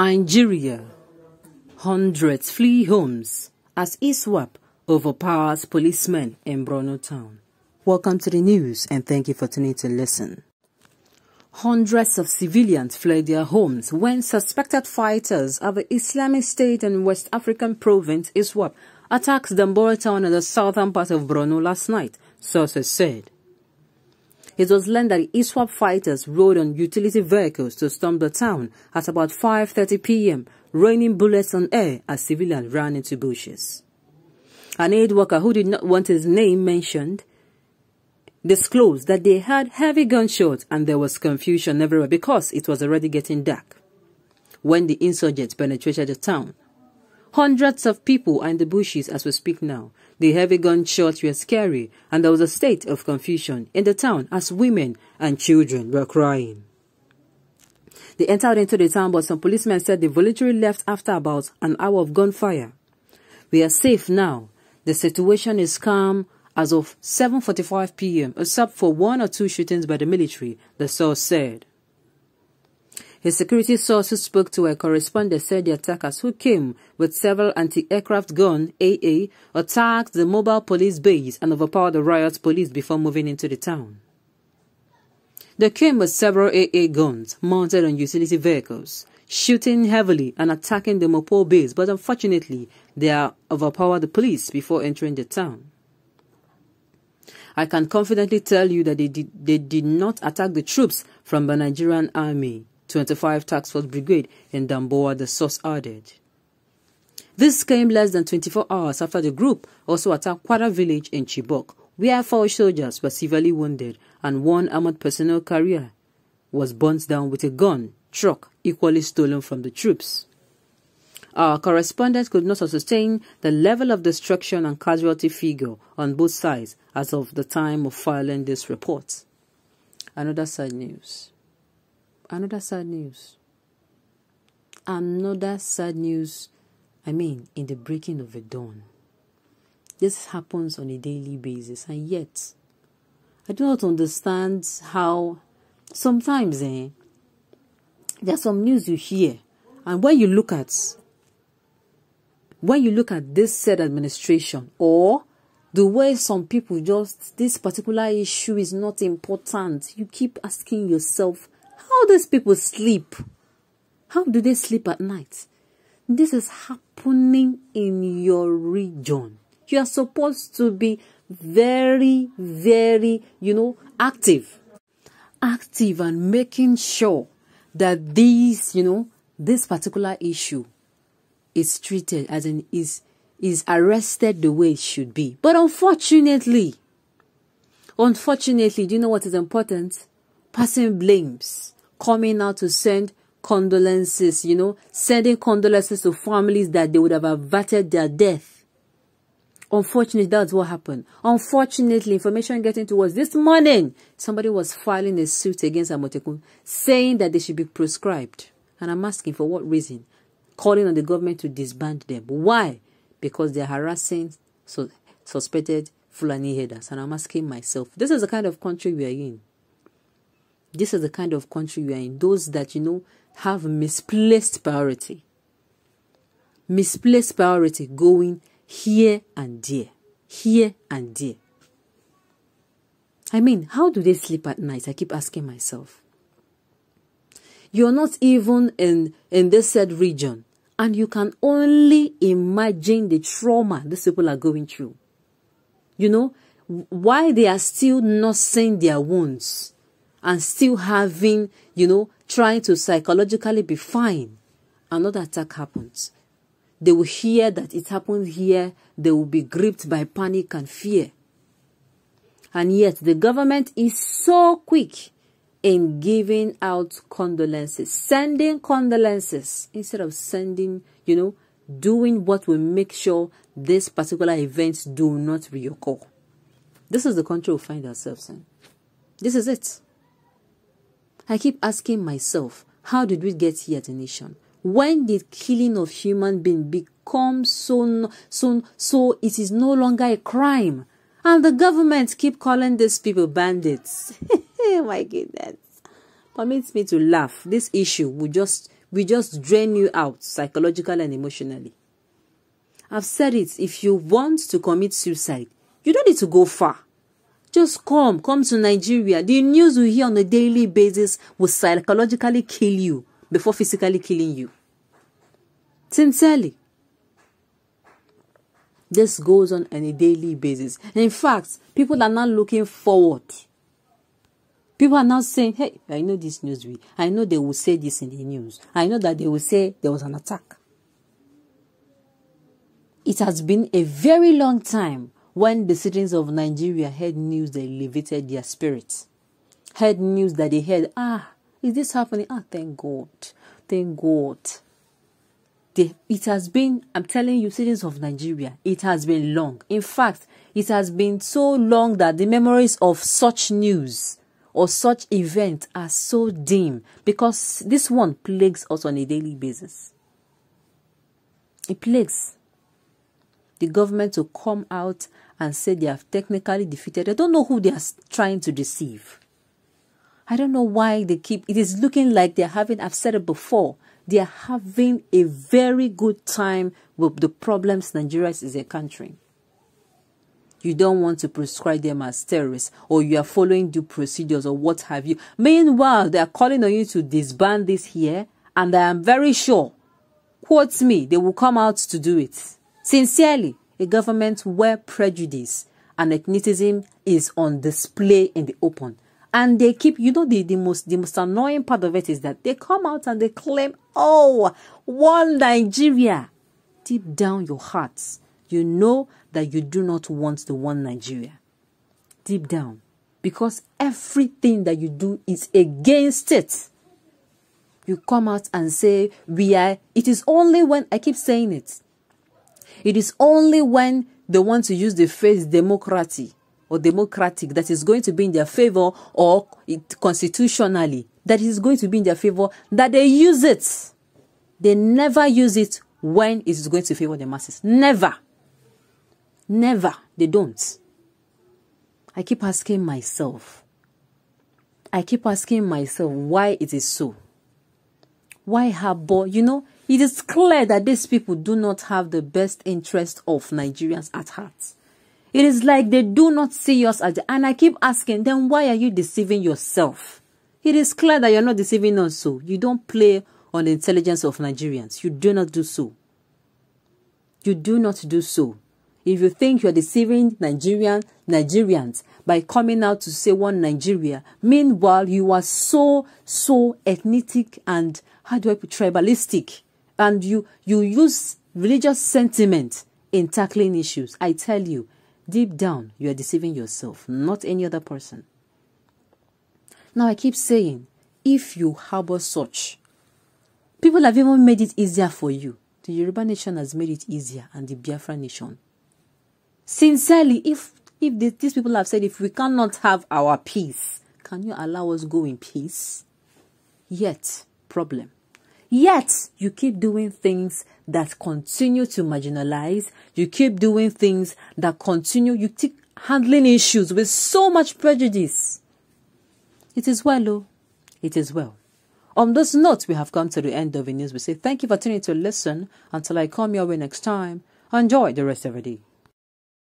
Nigeria. Hundreds flee homes as ISWAP overpowers policemen in Borno town. Welcome to the news and thank you for tuning to listen. Hundreds of civilians fled their homes when suspected fighters of the Islamic State in West African province ISWAP attacked Dambora town in the southern part of Borno last night, sources said. It was learned that the ISWAP fighters rode on utility vehicles to storm the town at about 5:30 p.m., raining bullets on air as civilians ran into bushes. An aid worker who did not want his name mentioned disclosed that they had heavy gunshots and there was confusion everywhere because it was already getting dark when the insurgents penetrated the town. Hundreds of people are in the bushes as we speak now. The heavy gunshots were scary and there was a state of confusion in the town as women and children were crying. They entered into the town, but some policemen said they voluntarily left after about an hour of gunfire. We are safe now. The situation is calm as of 7:45 p.m. except for one or two shootings by the military, the source said. His security sources spoke to a correspondent said the attackers, who came with several anti-aircraft guns (AA), attacked the mobile police base and overpowered the riot police before moving into the town. They came with several AA guns mounted on utility vehicles, shooting heavily and attacking the mobile base, but unfortunately they overpowered the police before entering the town. I can confidently tell you that they did not attack the troops from the Nigerian Army 25 Task Force Brigade in Dambora, the source added. This came less than 24 hours after the group also attacked Quara village in Chibok, where 4 soldiers were severely wounded and 1 armored personnel carrier was burnt down with a gun truck equally stolen from the troops. Our correspondent could not ascertain the level of destruction and casualty figure on both sides as of the time of filing this report. Another sad news. Another sad news. Another sad news, in the breaking of the dawn. This happens on a daily basis, and yet I do not understand how sometimes there's some news you hear, and when you look at this said administration, or the way some people this particular issue is not important, you keep asking yourself, how these people sleep? How do they sleep at night? This is happening in your region. You are supposed to be very, very, active and making sure that this particular issue is treated as is arrested the way it should be. But unfortunately, do you know what is important? Passing blames, coming out to send condolences, sending condolences to families that they would have averted their death. Unfortunately, that's what happened. Unfortunately, information getting to us this morning, somebody was filing a suit against Amotekun, saying that they should be proscribed. And I'm asking for what reason? Calling on the government to disband them. Why? Because they're harassing suspected Fulani headers. And I'm asking myself, this is the kind of country we are in. This is the kind of country we are in. Those that, have misplaced priority. Misplaced priority going here and there. Here and there. How do they sleep at night? I keep asking myself. You're not even in this said region. And you can only imagine the trauma these people are going through. Why they are still nursing their wounds. And still having, trying to psychologically be fine. Another attack happens. They will hear that it happened here. They will be gripped by panic and fear. And yet the government is so quick in giving out condolences, sending condolences, instead of sending, doing what will make sure these particular events do not reoccur. This is the country we find ourselves in. This is it. I keep asking myself, how did we get here as a nation? When did killing of human beings become so it is no longer a crime? And the government keep calling these people bandits. Oh my goodness. Permits me to laugh. This issue will just we just drain you out psychologically and emotionally. I've said it, if you want to commit suicide, you don't need to go far. Just come to Nigeria. The news we hear on a daily basis will psychologically kill you before physically killing you. Sincerely. This goes on a daily basis. In fact, people are not looking forward. People are now saying, hey, I know this news. I know they will say this in the news. I know that they will say there was an attack. It has been a very long time when the citizens of Nigeria heard news that elevated their spirits. Heard news that they heard, is this happening? Thank God. Thank God. It has been, I'm telling you, citizens of Nigeria, it has been long. In fact, it has been so long that the memories of such news or such events are so dim because this one plagues us on a daily basis. It plagues the government to come out and say they have technically defeated. I don't know who they are trying to deceive. I don't know why they keep, it is looking like they're having, I've said it before, they are having a very good time with the problems Nigeria is encountering. You don't want to prescribe them as terrorists, or you are following due procedures or what have you. Meanwhile, they are calling on you to disband this here, and I am very sure, quote me, they will come out to do it. Sincerely, a government where prejudice and ethnicism is on display in the open. And they keep, you know, the most annoying part of it is that they come out and they claim, one Nigeria. Deep down your hearts, you know that you do not want the one Nigeria. Deep down. Because everything that you do is against it. You come out and say, it is only when, I keep saying it, it is only when they want to use the phrase democratic that is going to be in their favor, or constitutionally that is going to be in their favor, that they use it. They never use it when it is going to favor the masses. Never. Never. They don't. I keep asking myself why it is so. Why Habo? You know, it is clear that these people do not have the best interest of Nigerians at heart. It is like they do not see us as and I keep asking, then why are you deceiving yourself? It is clear that you're not deceiving us, so you don't play on the intelligence of Nigerians. You do not do so. You do not do so. If you think you're deceiving Nigerians by coming out to say one Nigeria, meanwhile you are so ethnic and tribalistic, and you use religious sentiment in tackling issues. I tell you, deep down, you are deceiving yourself, not any other person. Now, I keep saying, if you harbor such, people have even made it easier for you. The Yoruba nation has made it easier, and the Biafra nation. Sincerely, if these people have said, if we cannot have our peace, can you allow us go in peace? Yet, problem. Yet, you keep doing things that continue to marginalize. You keep doing things that continue. You keep handling issues with so much prejudice. It is well, oh. It is well. On this note, we have come to the end of the news. We say thank you for tuning to listen. Until I come your way next time, enjoy the rest of the day.